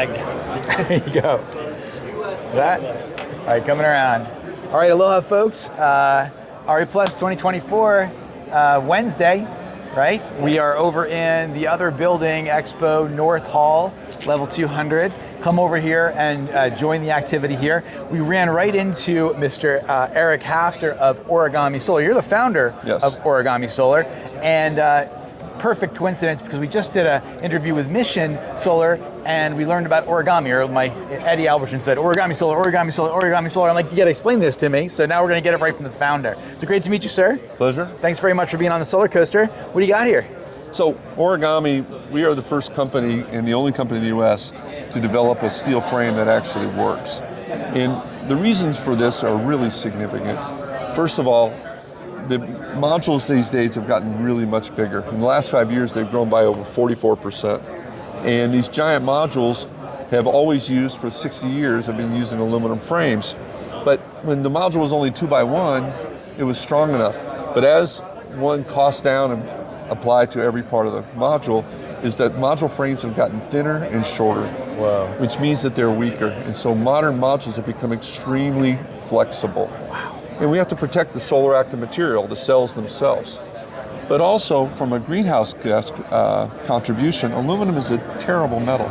magnet. There you go. That? All right, coming around. All right, aloha folks. RE Plus 2024, Wednesday, right? We are over in the other building, Expo North Hall, level 200. Come over here and join the activity here. We ran right into Mr. Eric Hafter of Origami Solar. You're the founder of Origami Solar, and perfect coincidence because we just did an interview with Mission Solar and we learned about origami, or my Eddie Albertson said, Origami Solar, Origami Solar, Origami Solar. I'm like, you gotta explain this to me. So now we're gonna get it right from the founder. So great to meet you, sir. Pleasure. Thanks very much for being on the solar coaster. What do you got here? So Origami, we are the first company and the only company in the US to develop a steel frame that actually works. And the reasons for this are really significant. First of all, the modules these days have gotten really much bigger. In the last 5 years, they've grown by over 44%. And these giant modules have always used, for 60 years, have been using aluminum frames. But when the module was only 2x1, it was strong enough. But as one cost down and applied to every part of the module, is that module frames have gotten thinner and shorter, which means that they're weaker. And so modern modules have become extremely flexible. And we have to protect the solar active material, the cells themselves. But also, from a greenhouse gas contribution, aluminum is a terrible metal.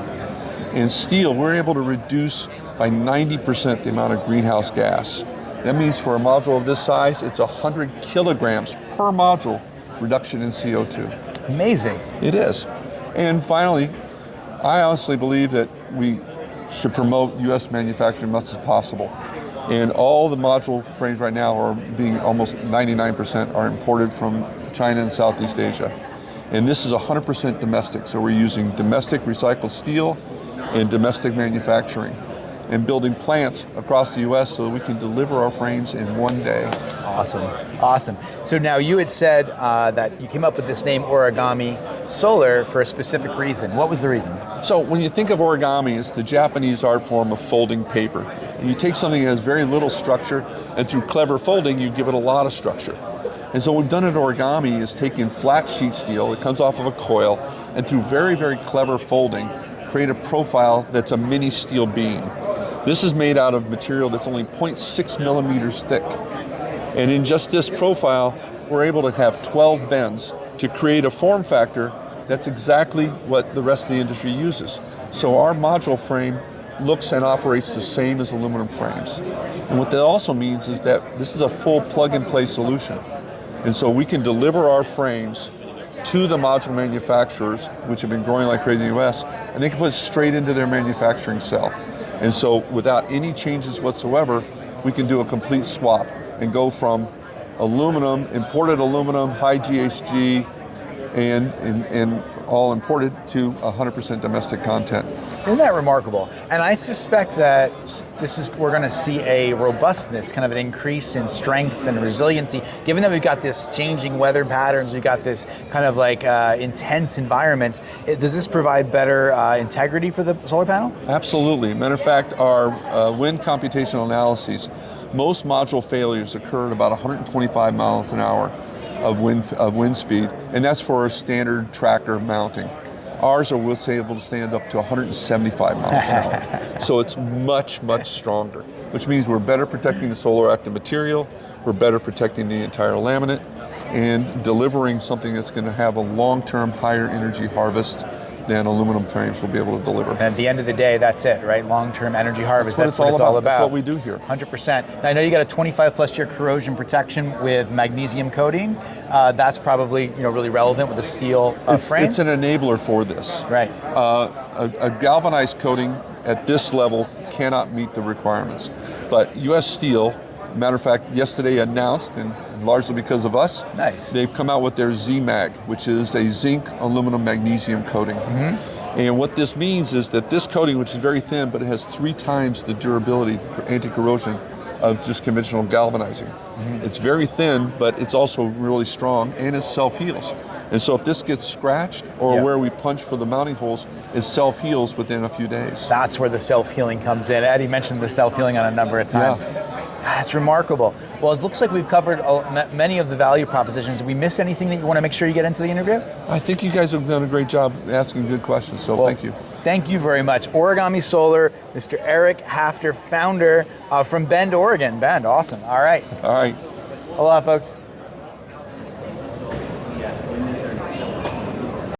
In steel, we're able to reduce by 90% the amount of greenhouse gas. That means for a module of this size, it's 100 kilograms per module reduction in CO2. Amazing. It is. And finally, I honestly believe that we should promote US manufacturing as much as possible. And all the module frames right now are being almost 99% are imported from China and Southeast Asia. And this is 100% domestic, so we're using domestic recycled steel and domestic manufacturing and building plants across the US so that we can deliver our frames in one day. Awesome, awesome. So now you had said that you came up with this name Origami Solar for a specific reason. What was the reason? So when you think of origami, it's the Japanese art form of folding paper. You take something that has very little structure, and through clever folding, you give it a lot of structure. And so what we've done at Origami is taken flat sheet steel, it comes off of a coil, and through very, very clever folding, create a profile that's a mini steel beam. This is made out of material that's only 0.6 millimeters thick. And in just this profile, we're able to have 12 bends to create a form factor that's exactly what the rest of the industry uses. So our module frame looks and operates the same as aluminum frames. And what that also means is that this is a full plug-and-play solution. And so we can deliver our frames to the module manufacturers, which have been growing like crazy in the US, and they can put it straight into their manufacturing cell. And so without any changes whatsoever, we can do a complete swap and go from aluminum, imported aluminum, high GHG, and all imported to 100% domestic content. Isn't that remarkable? And I suspect that we're going to see a robustness, kind of an increase in strength and resiliency, given that we've got this changing weather patterns, we've got this kind of like intense environments. Does this provide better integrity for the solar panel? Absolutely. Matter of fact, our wind computational analyses, most module failures occur at about 125 miles an hour of wind speed, and that's for a standard tracker mounting. Ours are able to stand up to 175 miles an hour. So it's much, much stronger, which means we're better protecting the solar active material, we're better protecting the entire laminate, and delivering something that's going to have a long-term higher energy harvest than aluminum frames will be able to deliver. And at the end of the day, that's it, right? Long-term energy harvest, that's what it's all about. That's what we do here. 100%. Now, I know you got a 25 plus year corrosion protection with magnesium coating. That's probably really relevant with the steel frame. It's an enabler for this. Right. A galvanized coating at this level cannot meet the requirements. But US Steel, matter of fact, yesterday announced, and largely because of us, they've come out with their Z-Mag, which is a zinc aluminum magnesium coating. And what this means is that this coating, which is very thin, but it has 3 times the durability for anti-corrosion of just conventional galvanizing. It's very thin, but it's also really strong, and it self-heals. And so if this gets scratched, or where we punch for the mounting holes, it self-heals within a few days. That's where the self-healing comes in. Eddie mentioned the self-healing on a number of times. That's remarkable. Well, it looks like we've covered many of the value propositions. Did we miss anything that you want to make sure you get into the interview? I think you guys have done a great job asking good questions, so thank you. Thank you very much. Origami Solar, Mr. Eric Hafter, founder from Bend, Oregon. Bend, awesome. All right. All right. Aloha, folks.